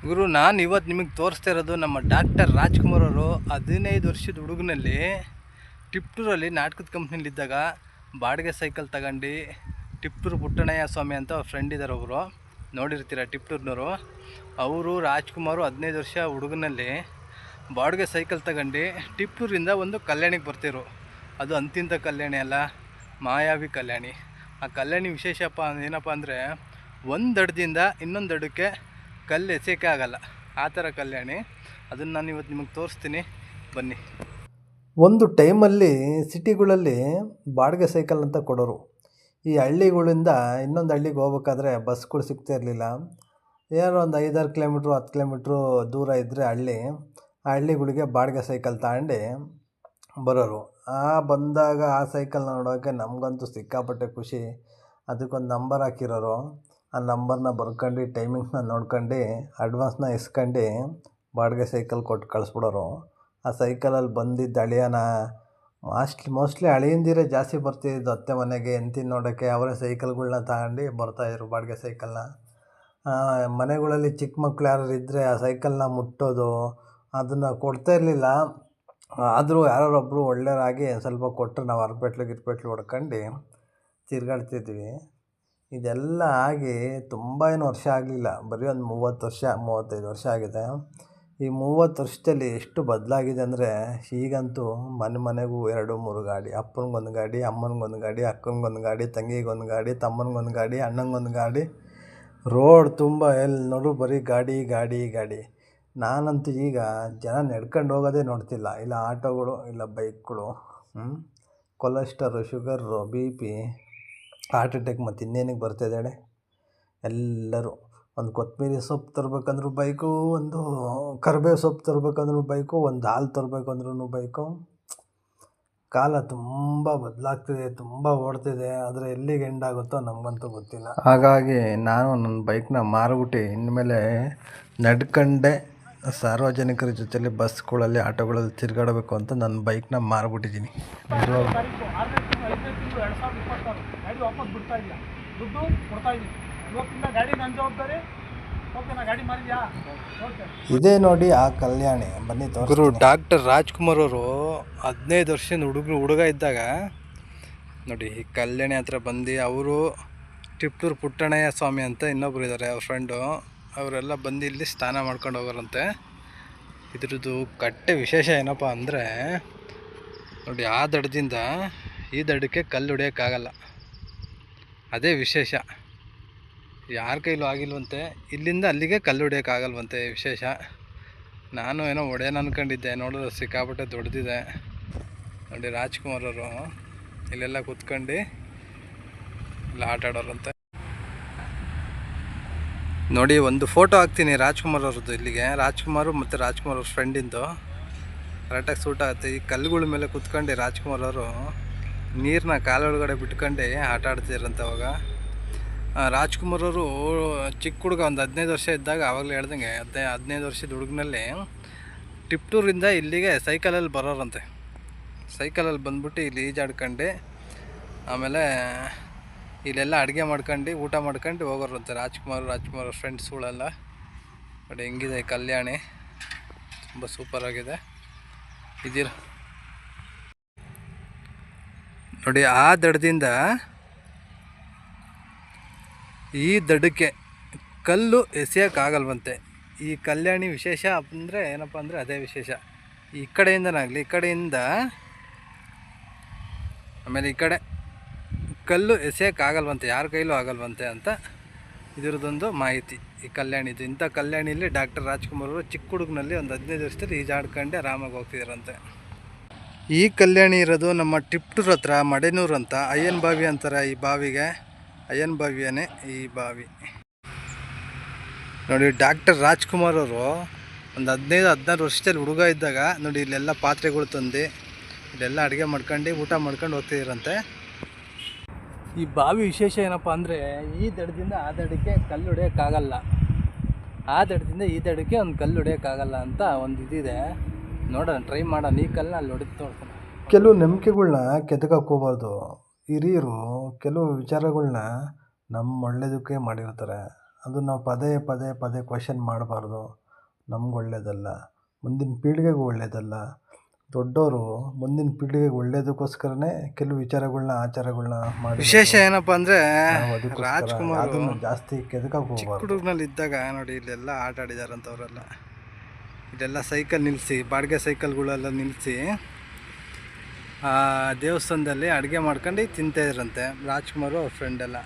ಗುರು, ನಾನು ಇವತ್ತು ನಿಮಗೆ ತೋರಿಸ್ತಾ ಇರೋದು ನಮ್ಮ ಡಾಕ್ಟರ್ ರಾಜ್ಕುಮಾರ್ ಅವರು 15 ವರ್ಷದ ಹುಡುಗನಲ್ಲಿ ಟಿಪ್ಟೂರಲ್ಲಿ ನಾಟಕದ ಕಂಪ್ನಿಲಿದ್ದಾಗ ಬಾಡಿಗೆ ಸೈಕಲ್ ತಗೊಂಡು ಟಿಪ್ಟೂರು ಪುಟ್ಟಣಯ್ಯ ಸ್ವಾಮಿ ಅಂತ ಅವ್ರ ಫ್ರೆಂಡ್ ಇದ್ದಾರೆ, ಒಬ್ಬರು ನೋಡಿರ್ತೀರ ಟಿಪ್ಟೂರ್ನವರು. ಅವರು ರಾಜ್ಕುಮಾರು 15 ವರ್ಷ ಹುಡುಗನಲ್ಲಿ ಬಾಡಿಗೆ ಸೈಕಲ್ ತಗೊಂಡು ಟಿಪ್ಟೂರಿಂದ ಒಂದು ಕಲ್ಯಾಣಿಗೆ ಬರ್ತಿರು. ಅದು ಅಂತಿಂತ ಕಲ್ಯಾಣಿ ಅಲ್ಲ, ಮಾಯಾವಿ ಕಲ್ಯಾಣಿ. ಆ ಕಲ್ಯಾಣಿ ವಿಶೇಷಪ್ಪ ಏನಪ್ಪ ಅಂದರೆ, ಒಂದು ದಡದಿಂದ ಇನ್ನೊಂದು ದಡಕ್ಕೆ ಕಲ್ಲು ಎಸೆಯೋಕ್ಕೆ ಆಗಲ್ಲ, ಆ ಥರ ಕಲ್ಯಾಣಿ. ಅದನ್ನು ನಾನು ಇವತ್ತು ನಿಮಗೆ ತೋರಿಸ್ತೀನಿ, ಬನ್ನಿ. ಒಂದು ಟೈಮಲ್ಲಿ ಸಿಟಿಗಳಲ್ಲಿ ಬಾಡಿಗೆ ಸೈಕಲ್ ಅಂತ ಕೊಡೋರು. ಈ ಹಳ್ಳಿಗಳಿಂದ ಇನ್ನೊಂದು ಹಳ್ಳಿಗೆ ಹೋಗ್ಬೇಕಾದ್ರೆ ಬಸ್ಗಳು ಸಿಗ್ತಾ ಇರಲಿಲ್ಲ. ಏನೋ ಒಂದು 5-6 ಕಿಲೋಮೀಟ್ರು 10 ಕಿಲೋಮೀಟ್ರು ದೂರ ಇದ್ದರೆ ಹಳ್ಳಿ, ಆ ಹಳ್ಳಿಗಳಿಗೆ ಬಾಡಿಗೆ ಸೈಕಲ್ ತಗೊಂಡು ಬರೋರು. ಬಂದಾಗ ಆ ಸೈಕಲ್ನ ನೋಡೋಕ್ಕೆ ನಮಗಂತೂ ಸಿಕ್ಕಾಪಟ್ಟೆ ಖುಷಿ. ಅದಕ್ಕೊಂದು ನಂಬರ್ ಹಾಕಿರೋರು, ಆ ನಂಬರ್ನ ಬರ್ಕೊಂಡು ಟೈಮಿಂಗ್ಸ್ನ ನೋಡ್ಕೊಂಡು ಅಡ್ವಾನ್ಸ್ನ ಇಸ್ಕೊಂಡು ಬಾಡಿಗೆ ಸೈಕಲ್ ಕೊಟ್ಟು ಕಳಿಸ್ಬಿಡೋರು. ಆ ಸೈಕಲಲ್ಲಿ ಬಂದಿದ್ದ ಅಳಿಯನ ಮೋಸ್ಟ್ಲಿ ಅಳಿಯಂದಿರೇ ಜಾಸ್ತಿ ಬರ್ತಿದ್ದು ಅತ್ತೆ ಮನೆಗೆ ಎಂತಿನ ನೋಡೋಕ್ಕೆ. ಅವರೇ ಸೈಕಲ್ಗಳ್ನ ತಗೊಂಡು ಬರ್ತಾಯಿದ್ರು, ಬಾಡಿಗೆ ಸೈಕಲ್ನ. ಮನೆಗಳಲ್ಲಿ ಚಿಕ್ಕ ಮಕ್ಳು ಯಾರು ಇದ್ದರೆ ಆ ಸೈಕಲ್ನ ಮುಟ್ಟೋದು, ಅದನ್ನು ಕೊಡ್ತಾ ಇರಲಿಲ್ಲ. ಆದರೂ ಯಾರೊಬ್ಬರು ಒಳ್ಳೆಯರಾಗಿ ಸ್ವಲ್ಪ ಕೊಟ್ಟರೆ ನಾವು ಗಿರ್ಪೆಟ್ಲು ಹೊಡ್ಕೊಂಡು ತಿರ್ಗಾಡ್ತಿದ್ವಿ. ಇದೆಲ್ಲ ಆಗಿ ತುಂಬ ಏನು ವರ್ಷ ಆಗಲಿಲ್ಲ, ಬರೀ ಒಂದು 35 ವರ್ಷ ಆಗಿದೆ. ಈ 30 ವರ್ಷದಲ್ಲಿ ಎಷ್ಟು ಬದಲಾಗಿದೆ ಅಂದರೆ, ಈಗಂತೂ ಮನೆಗೂ 2-3 ಗಾಡಿ. ಅಪ್ಪನಿಗೊಂದು ಗಾಡಿ, ಅಮ್ಮನಿಗೊಂದು ಗಾಡಿ, ಅಕ್ಕನಿಗೊಂದು ಗಾಡಿ, ತಂಗಿಗೊಂದು ಗಾಡಿ, ತಮ್ಮನಿಗೊಂದು ಗಾಡಿ, ಅಣ್ಣಂಗೊಂದು ಗಾಡಿ. ರೋಡ್ ತುಂಬ ಎಲ್ಲಿ ನೋಡು ಬರೀ ಗಾಡಿ ಗಾಡಿ ಗಾಡಿ. ನಾನಂತೂ ಈಗ ಜನ ನಡ್ಕೊಂಡು ಹೋಗೋದೇ ನೋಡ್ತಿಲ್ಲ, ಇಲ್ಲ ಆಟೋಗಳು, ಇಲ್ಲ ಬೈಕ್ಗಳು. Cholesterol, sugar, BP, heart attack, ಮತ್ತು ಇನ್ನೇನಿಗೆ ಬರ್ತಾಯಿದೆ ಹೇಳಿ. ಎಲ್ಲರೂ ಒಂದು ಕೊತ್ತಂಬರಿ ಸೊಪ್ಪು ತರಬೇಕಂದ್ರೂ ಬೈಕು, ಒಂದು ಕರಿಬೇವು ಸೊಪ್ಪು ತರಬೇಕಂದ್ರೂ ಬೈಕು, ಒಂದು ಹಾಲು ತರಬೇಕಂದ್ರೂ ಬೈಕು. ಕಾಲ ತುಂಬ ಬದಲಾಗ್ತಿದೆ, ತುಂಬ ಓಡ್ತಿದೆ. ಆದರೆ ಎಲ್ಲಿಗೆ ಎಂಡಾಗುತ್ತೋ ನಮಗಂತೂ ಗೊತ್ತಿಲ್ಲ. ಹಾಗಾಗಿ ನಾನು ನನ್ನ ಬೈಕ್ನ ಮಾರ್ಬಿಟ್ಟು ಇನ್ಮೇಲೆ ನಡ್ಕೊಂಡೆ ಸಾರ್ವಜನಿಕರ ಜೊತೆಲಿ ಬಸ್ಗಳಲ್ಲಿ, ಆಟೋಗಳಲ್ಲಿ ತಿರುಗಾಡಬೇಕು ಅಂತ ನನ್ನ ಬೈಕ್ನ ಮಾರ್ಬಿಟ್ಟಿದ್ದೀನಿ. ಇದೇ ನೋಡಿ ಆ ಕಲ್ಯಾಣಿ, ಬನ್ನಿ ಗುರು. ಡಾಕ್ಟರ್ ರಾಜ್ಕುಮಾರ್ ಅವರು 15 ವರ್ಷದ ಹುಡುಗ ಇದ್ದಾಗ ನೋಡಿ ಈ ಕಲ್ಯಾಣಿ ಹತ್ರ ಬಂದು, ಅವರು ಟಿಪ್ಟೂರು ಪುಟ್ಟಣಯ್ಯ ಸ್ವಾಮಿ ಅಂತ ಇನ್ನೊಬ್ರು ಇದ್ದಾರೆ, ಅವ್ರ ಫ್ರೆಂಡು. ಅವರೆಲ್ಲ ಬಂದು ಇಲ್ಲಿ ಸ್ನಾನ ಮಾಡ್ಕೊಂಡು ಹೋಗೋರಂತೆ. ಇದ್ರದ್ದು ಕಟ್ಟೆ ವಿಶೇಷ ಏನಪ್ಪ ಅಂದರೆ ನೋಡಿ, ಆ ದಡದಿಂದ ಈ ದಡಕ್ಕೆ ಕಲ್ಲು ಹೊಡೆಯೋಕ್ಕಾಗಲ್ಲ, ಅದೇ ವಿಶೇಷ. ಯಾರ ಕೈಲೂ ಆಗಿಲ್ವಂತೆ, ಇಲ್ಲಿಂದ ಅಲ್ಲಿಗೆ ಕಲ್ಲು ಹೊಡೆಯೋಕ್ಕಾಗಲ್ವಂತೆ, ವಿಶೇಷ. ನಾನು ಏನೋ ಹೊಡೆಯೋಣ ಅಂದ್ಕೊಂಡಿದ್ದೆ, ನೋಡಿದ್ರೆ ಸಿಕ್ಕಾಪಟ್ಟೆ ದೊಡ್ಡದಿದೆ. ನೋಡಿ ರಾಜ್ಕುಮಾರ್ ಅವರು ಇಲ್ಲೆಲ್ಲ ಕೂತ್ಕೊಂಡು ಇಲ್ಲ ಆಟ ಆಡೋರಂತೆ. ನೋಡಿ ಒಂದು ಫೋಟೋ ಹಾಕ್ತೀನಿ ರಾಜ್ಕುಮಾರ್ ಅವ್ರದ್ದು ಇಲ್ಲಿಗೆ. ರಾಜ್ಕುಮಾರು ಮತ್ತು ರಾಜ್ಕುಮಾರ್ ಅವ್ರ ಫ್ರೆಂಡಿಂದು ಕರೆಕ್ಟಾಗಿ ಸೂಟ್ ಆಗುತ್ತೆ. ಈ ಕಲ್ಲುಗಳ ಮೇಲೆ ಕೂತ್ಕೊಂಡು ರಾಜ್ಕುಮಾರ್ ಅವರು ನೀರನ್ನ ಕಾಲೊಳಗಡೆ ಬಿಟ್ಕೊಂಡು ಆಟ ಆಡ್ತಿದ್ರಂತೆ. ಅವಾಗ ರಾಜ್ಕುಮಾರ್ ಅವರು ಚಿಕ್ಕ ಹುಡುಗ, ಒಂದು 15 ವರ್ಷ ಇದ್ದಾಗ, ಆವಾಗಲೇ ಹೇಳ್ದಂಗೆ 15 ವರ್ಷದ ಹುಡುಗನಲ್ಲಿ ಟಿಪ್ಟೂರಿಂದ ಇಲ್ಲಿಗೆ ಸೈಕಲಲ್ಲಿ ಬರೋರಂತೆ. ಸೈಕಲಲ್ಲಿ ಬಂದ್ಬಿಟ್ಟು ಇಲ್ಲಿ ಈಜಾಡ್ಕೊಂಡು ಆಮೇಲೆ ಇಲ್ಲೆಲ್ಲ ಅಡುಗೆ ಮಾಡ್ಕೊಂಡು ಊಟ ಮಾಡ್ಕೊಂಡು ಹೋಗೋರಂತೆ ರಾಜ್ಕುಮಾರ್ ಫ್ರೆಂಡ್ಸ್ಗಳೆಲ್ಲ. ನೋಡಿ ಹೆಂಗಿದೆ ಕಲ್ಯಾಣಿ, ತುಂಬ ಸೂಪರಾಗಿದೆ. ಇದೀರ ನೋಡಿ, ಆ ದಡದಿಂದ ಈ ದಡಕ್ಕೆ ಕಲ್ಲು ಎಸೆಯೋಕ್ಕಾಗಲ್ವಂತೆ. ಈ ಕಲ್ಯಾಣಿ ವಿಶೇಷ ಅಂದರೆ ಏನಪ್ಪ ಅಂದರೆ ಅದೇ ವಿಶೇಷ. ಈ ಕಡೆಯಿಂದನಾಗಲಿ, ಈ ಕಡೆಯಿಂದ ಆಮೇಲೆ ಈ ಕಡೆ ಕಲ್ಲು ಎಸೆಯೋಕ್ಕಾಗಲ್ವಂತೆ, ಯಾರ ಕೈಲೂ ಆಗಲ್ವಂತೆ ಅಂತ ಇದರದೊಂದು ಮಾಹಿತಿ ಈ ಕಲ್ಯಾಣಿದು. ಇಂಥ ಕಲ್ಯಾಣಿಯಲ್ಲಿ ಡಾಕ್ಟರ್ ರಾಜ್ಕುಮಾರ್ ಅವರು ಚಿಕ್ಕ ಹುಡುಗನಲ್ಲಿ ಒಂದು 15 ವರ್ಷದಲ್ಲಿ ಈಜಾಡ್ಕೊಂಡೆ ಆರಾಮಾಗಿ ಹೋಗ್ತಿದ್ದಾರಂತೆ. ಈ ಕಲ್ಯಾಣಿ ಇರೋದು ನಮ್ಮ ಟಿಪ್ಟೂರ್ ಹತ್ರ ಮಡೆನೂರು ಅಂತ, ಅಯ್ಯನ ಬಾವಿ ಅಂತಾರೆ ಈ ಬಾವಿಗೆ. ಅಯ್ಯನ ಬಾವಿಯೇ ಈ ಬಾವಿ. ನೋಡಿ ಡಾಕ್ಟರ್ ರಾಜ್ಕುಮಾರ್ ಅವರು ಒಂದು 15-16 ವರ್ಷದಲ್ಲಿ ಹುಡುಗ ಇದ್ದಾಗ ನೋಡಿ ಇಲ್ಲೆಲ್ಲ ಪಾತ್ರೆಗಳು ತಂದು ಇಲ್ಲೆಲ್ಲ ಅಡುಗೆ ಮಾಡ್ಕೊಂಡು ಊಟ ಮಾಡ್ಕೊಂಡು ಹೋಗ್ತಿದ್ರಂತೆ. ಈ ಬಾವಿ ವಿಶೇಷ ಏನಪ್ಪ ಅಂದರೆ, ಈ ದಡದಿಂದ ಆ ದಡಕ್ಕೆ ಕಲ್ಲು ಹೊಡೆಯೋಕ್ಕಾಗಲ್ಲ, ಆ ದಡದಿಂದ ಈ ದಡಕ್ಕೆ ಒಂದು ಕಲ್ಲು ಹೊಡೆಯೋಕ್ಕಾಗಲ್ಲ ಅಂತ ಒಂದು ಇದಿದೆ. ನೋಡೋಣ, ಟ್ರೈ ಮಾಡೋಣ. ಈ ಕಲ್ಲನ್ನ ಅಲ್ಲಿ ಹೊಡೆದು ತೋರಿಸೋಣ. ಕೆಲವು ನಂಬಿಕೆಗಳ್ನ ಕೆದಕಕ್ಕೆ ಹೋಗ್ಬಾರ್ದು. ಹಿರಿಯರು ಕೆಲವು ವಿಚಾರಗಳನ್ನ ನಮ್ಮ ಒಳ್ಳೆಯದಕ್ಕೆ ಮಾಡಿರ್ತಾರೆ. ಅದು ನಾವು ಪದೇ ಪದೇ ಪದೇ ಕ್ವಶನ್ ಮಾಡಬಾರ್ದು. ನಮ್ಗೆ ಒಳ್ಳೆಯದಲ್ಲ, ಮುಂದಿನ ಪೀಳಿಗೆಗೂ ಒಳ್ಳೆಯದಲ್ಲ. ದೊಡ್ಡವರು ಮುಂದಿನ ಪೀಳಿಗೆಗೆ ಒಳ್ಳೇದಕ್ಕೋಸ್ಕರನೇ ಕೆಲವು ವಿಚಾರಗಳನ್ನ ಆಚಾರಗಳನ್ನ ಮಾಡಿ ವಿಶೇಷ ಏನಪ್ಪ ಅಂದರೆ ನಾವು ಅದಕ್ಕೋಸ್ಕರ ರಾಜ್ಕುಮಾರ್ ಅದನ್ನು ಜಾಸ್ತಿ ಕೆದಕಕ್ಕೆ ಹೋಗ್ಬಾರ್ದು. ಹುಡುಗನಲ್ಲಿ ಇದ್ದಾಗ ನೋಡಿ ಇಲ್ಲೆಲ್ಲ ಆಟ ಆಡಿದಾರಂಥವರೆಲ್ಲ. ಇಲ್ಲೆಲ್ಲ ಸೈಕಲ್ ನಿಲ್ಲಿಸಿ, ಬಾಡಿಗೆ ಸೈಕಲ್ಗಳೆಲ್ಲ ನಿಲ್ಲಿಸಿ ದೇವಸ್ಥಾನದಲ್ಲಿ ಅಡುಗೆ ಮಾಡ್ಕೊಂಡು ತಿಂತಾಯಿದ್ರಂತೆ ರಾಜ್ಕುಮಾರು ಅವ್ರ ಫ್ರೆಂಡೆಲ್ಲ.